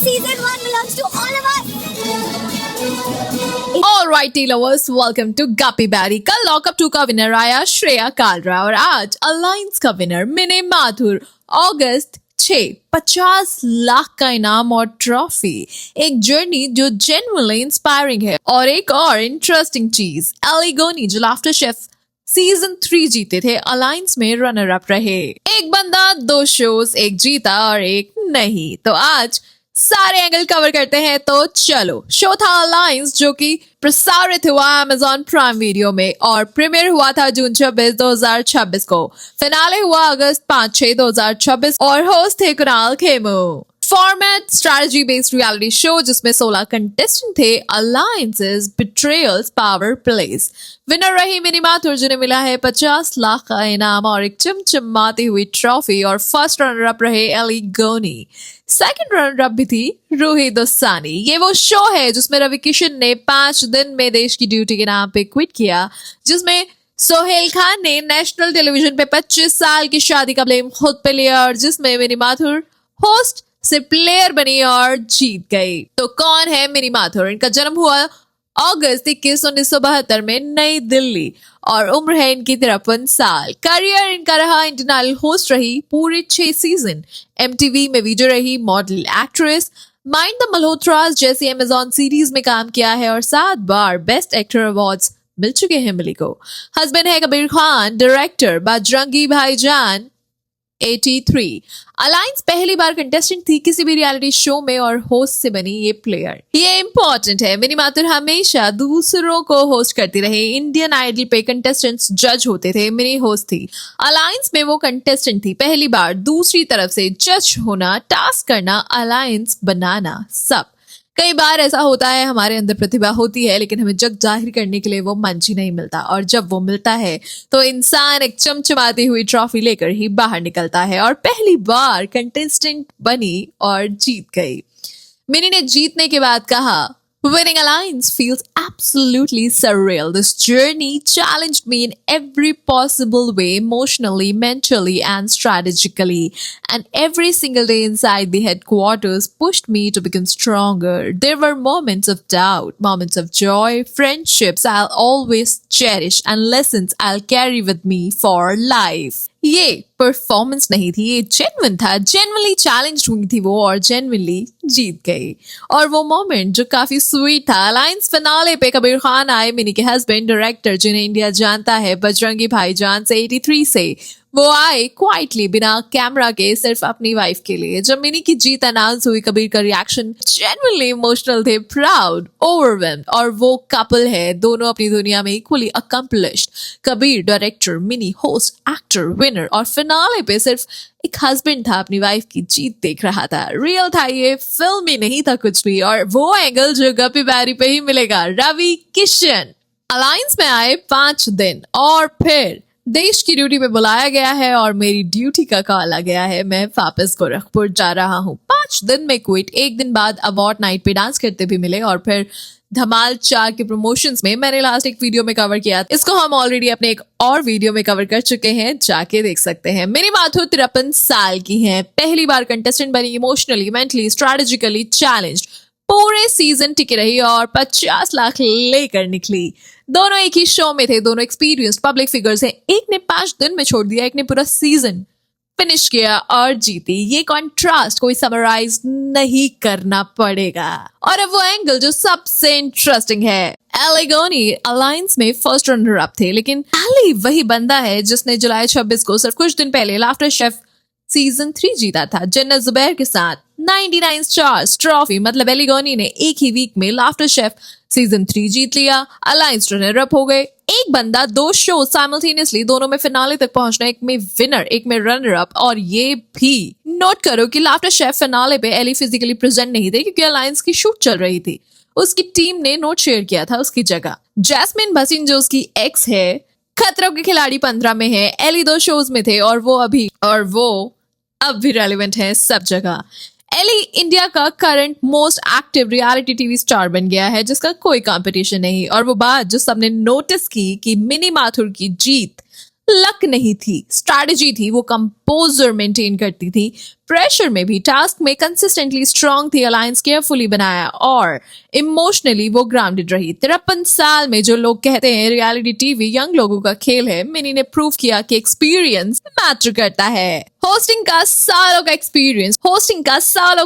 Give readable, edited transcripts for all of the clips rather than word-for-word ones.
Season 1 belongs to all of us. Alright tea lovers, welcome to Guppy Barry। कल lockup 2 का winner आया श्रेया कालरा और आज अलायंस का विनर मिनी माथुर। अगस्त 6 50 लाख का इनाम और ट्रॉफी। एक जर्नी जो जेन्युइनली इंस्पायरिंग है। और एक और इंटरेस्टिंग चीज, एली गोनी जो लाफ्टर शेफ सीजन 3 जीते थे, अलायंस में रनर अप रहे। एक बंदा 2 शोज, एक जीता और एक नहीं। तो आज सारे एंगल कवर करते हैं। तो चलो, शो था अलायंस जो कि प्रसारित हुआ Amazon प्राइम वीडियो में और प्रीमियर हुआ था जून 26, 2026 को। फिनाले हुआ अगस्त 5-6, 2026 और होस्ट थे Kunal Khemu. Format strategy based reality show जिसमें 16 कंटेस्टेंट थे। Alliances, betrayals, power plays. Winner रही मिनी माथुर जिन्हें मिला है 50 लाख का इनाम और एक चमचमाती हुई ट्रॉफी। और फर्स्ट रनर अप रहे एली गोनी। सेकंड रनर अप भी थी रूही दोसानी। ये वो शो है जिसमें रवि किशन ने 5 दिन में देश की ड्यूटी के नाम पे क्विट किया, जिसमें सोहेल खान ने नेशनल टेलीविजन पे 25 साल की शादी का ब्लेम खुद पे लिया और जिसमें मिनी माथुर होस्ट से प्लेयर बनी और जीत गई। तो कौन है मिनी माथुर? इनका जन्म हुआ अगस्त 21, 1972 में नई दिल्ली और उम्र है इनकी 53 साल। करियर इनका रहा, इंडियन आइडल होस्ट रही पूरे 6 सीजन, MTV में वीडियो रही, मॉडल, एक्ट्रेस, माइंड द मल्होत्रास जैसी Amazon सीरीज में काम किया है और 7 बार बेस्ट एक्टर अवार्ड्स मिल चुके हैं मिली को। हस्बैंड है कबीर खान, डायरेक्टर बजरंगी भाईजान 83। अलायंस पहली बार कंटेस्टेंट थी किसी भी रियलिटी शो में और होस्ट से बनी ये प्लेयर। ये इंपॉर्टेंट है। मिनी माथुर हमेशा दूसरों को होस्ट करती रही। इंडियन आइडल पे कंटेस्टेंट्स जज होते थे, मिनी होस्ट थी। अलायंस में वो कंटेस्टेंट थी पहली बार। दूसरी तरफ से जज होना, टास्क करना, अलायंस बनाना, सब। कई बार ऐसा होता है, हमारे अंदर प्रतिभा होती है लेकिन हमें जग जाहिर करने के लिए वो मंच ही नहीं मिलता और जब वो मिलता है तो इंसान एक चमचमाती हुई ट्रॉफी लेकर ही बाहर निकलता है और पहली बार कंटेस्टेंट बनी और जीत गई। मिनी ने जीतने के बाद कहा, Winning Alliance feels absolutely surreal. This journey challenged me in every possible way, emotionally, mentally, and strategically. And every single day inside the headquarters pushed me to become stronger. There were moments of doubt, moments of joy, friendships I'll always cherish, and lessons I'll carry with me for life. ये performance नहीं थी, ये genuine था। Genuinely challenge हुई थी वो और genuinely जीत गई। और वो मोमेंट जो काफी स्वीट था, अलायंस फिनाले पे कबीर खान आए, मिनी के हस्बैंड, डायरेक्टर जिन्हें इंडिया जानता है बजरंगी भाईजान से 83 से। वो आए क्वाइटली बिना कैमरा के, सिर्फ अपनी वाइफ के लिए। जब मिनी की जीत अनाउंस हुई, कबीर का रिएक्शन जेन्युइनली इमोशनल थे, प्राउड, ओवरवेल्म्ड। और वो कपल है, दोनों अपनी दुनिया में equally accomplished. Kabir director, mini host, actor, winner और फिनाले पे सिर्फ एक हस्बैंड था, अपनी वाइफ की जीत देख रहा था। रियल था ये, फिल्म ही नहीं था कुछ भी। और वो एंगल जो गप्पी बैरी पे ही मिलेगा, रवि किशन। अलायंस में आए 5 दिन और फिर देश की ड्यूटी पे बुलाया गया है और मेरी ड्यूटी का कॉल आ गया है, मैं वापस गोरखपुर जा रहा हूँ। 5 दिन में क्विट। एक दिन बाद अवार्ड नाइट पे डांस करते भी मिले और फिर धमाल 4 के प्रमोशंस में मैंने लास्ट एक वीडियो में कवर किया। इसको हम ऑलरेडी अपने एक और वीडियो में कवर कर चुके हैं, जाके देख सकते हैं। मिनी माथुर 53 साल की हैं, पहली बार कंटेस्टेंट बनी, इमोशनली, मेंटली, स्ट्रेटेजिकली चैलेंज्ड। पूरे सीजन टिके रही और 50 लाख लेकर निकली। दोनों एक ही शो में थे, दोनों एक्सपीरियंस्ड पब्लिक फिगर्स हैं। एक ने 5 दिन में छोड़ दिया, एक ने पूरा सीजन फिनिश किया और जीती। ये कॉन्ट्रास्ट कोई समराइज नहीं करना पड़ेगा। और अब वो एंगल जो सबसे इंटरेस्टिंग है, एली गोनी अलायंस में फर्स्ट रनर अप थे, लेकिन एली वही बंदा है जिसने जुलाई 26 को सिर्फ कुछ दिन पहले लाफ्टर शेफ सीजन 3 जीता था जन्नत जुबैर के साथ। 99 स्टार्स ट्रॉफी, मतलब एली गोनी ने एक ही वीक में लाफ्टर शेफ सीजन 3 जीत लिया, अलायंस रनर अप हो गए। एक बंदा 2 शो साइमल्टेनियसली, दोनों में फिनाले तक पहुंचना, एक में विनर, एक में रनर अप। और ये भी नोट करो कि लाफ्टर शेफ फिनाले पे एली फिजिकली प्रेजेंट नहीं थे क्योंकि अलायंस की शूट चल रही थी। उसकी टीम ने नोट शेयर किया था उसकी जगह। जैस्मिन भसीन जो उसकी एक्स है, खतरों के खिलाड़ी 15 में है, एली 2 शोज में थे और वो अब भी रेलिवेंट है सब जगह। एली इंडिया का current most active reality TV star बन गया है जिसका कोई कंपटीशन नहीं। और वो बात जो सबने नोटिस की कि मिनी माथुर की जीत लक नहीं थी, स्ट्रैटेजी थी, वो कंपोजर मेंटेन करती थी, प्रेशर में भी, टास्क में कंसिस्टेंटली स्ट्रांग थी, अलायंस केयरफुली बनाया और इमोशनली वो ग्राउंडेड रही। 53 साल में जो लोग कहते हैं रियलिटी टीवी यंग लोगों का खेल है, मिनी ने प्रूव किया कि एक्सपीरियंस मैटर करता है। होस्टिंग का सालों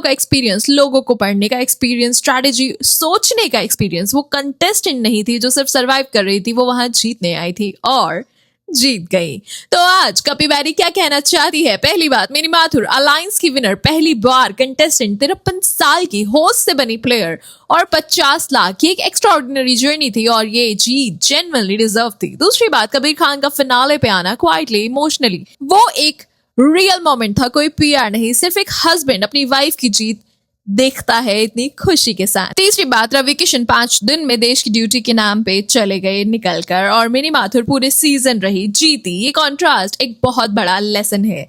का एक्सपीरियंस, लोगों को पढ़ने का एक्सपीरियंस, स्ट्रैटेजी सोचने का एक्सपीरियंस। वो कंटेस्टेंट नहीं थी जो सिर्फ सरवाइव कर रही थी, वो वहां जीतने आई थी और जीत गई। तो आज कपिल बैरी क्या कहना चाहती है? पहली बात, मिनी माथुर अलायंस की विनर, पहली बार कंटेस्टेंट, 53 साल की, होस्ट से बनी प्लेयर और 50 लाख की एक एक्स्ट्राऑर्डिनरी जर्नी थी और ये जीत जेन्युइनली डिजर्व थी। दूसरी बात, कबीर खान का फिनाले पे आना क्वाइटली, इमोशनली, वो एक रियल मोमेंट था, कोई पीआर नहीं, सिर्फ एक हस्बैंड अपनी वाइफ की जीत देखता है इतनी खुशी के साथ। तीसरी बात, रवि किशन 5 दिन में देश की ड्यूटी के नाम पे चले गए निकलकर और मिनी माथुर पूरे सीजन रही, जीती। ये कॉन्ट्रास्ट एक बहुत बड़ा लेसन है।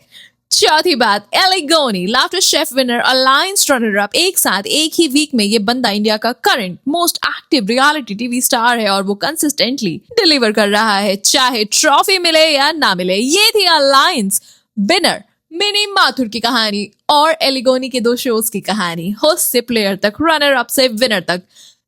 चौथी बात, Aly Goni laughter chef winner, alliance runner up, एक साथ एक ही वीक में ये बंदा इंडिया का current most active reality TV star है और वो कंसिस्टेंटली डिलीवर कर रहा है, चाहे ट्रॉफी मिले या ना मिले। ये थी अलायंस विनर मिनी माथुर की कहानी और एलिगोनी के 2 शोज की कहानी, होस्ट से प्लेयर तक, रनर अप से विनर तक,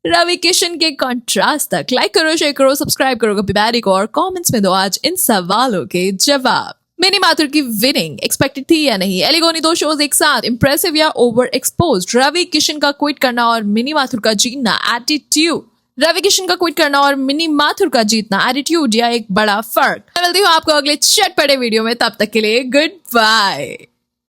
रवि किशन के कॉन्ट्रास्ट तक। लाइक करो, शेयर करो, सब्सक्राइब करो कपिल बैरी को और कमेंट्स में दो आज इन सवालों के जवाब। मिनी माथुर की विनिंग एक्सपेक्टेड थी या नहीं? एलिगोनी 2 शोज एक साथ, इंप्रेसिव या ओवर एक्सपोज्ड? रवि किशन का क्विट करना और मिनी माथुर का जीतना, एटीट्यूड। रवि किशन का क्विट करना और मिनी माथुर का जीतना, एटीट्यूड या एक बड़ा फर्क? मैं मिलती हूँ आपको अगले चटपटे वीडियो में, तब तक के लिए गुड बाय।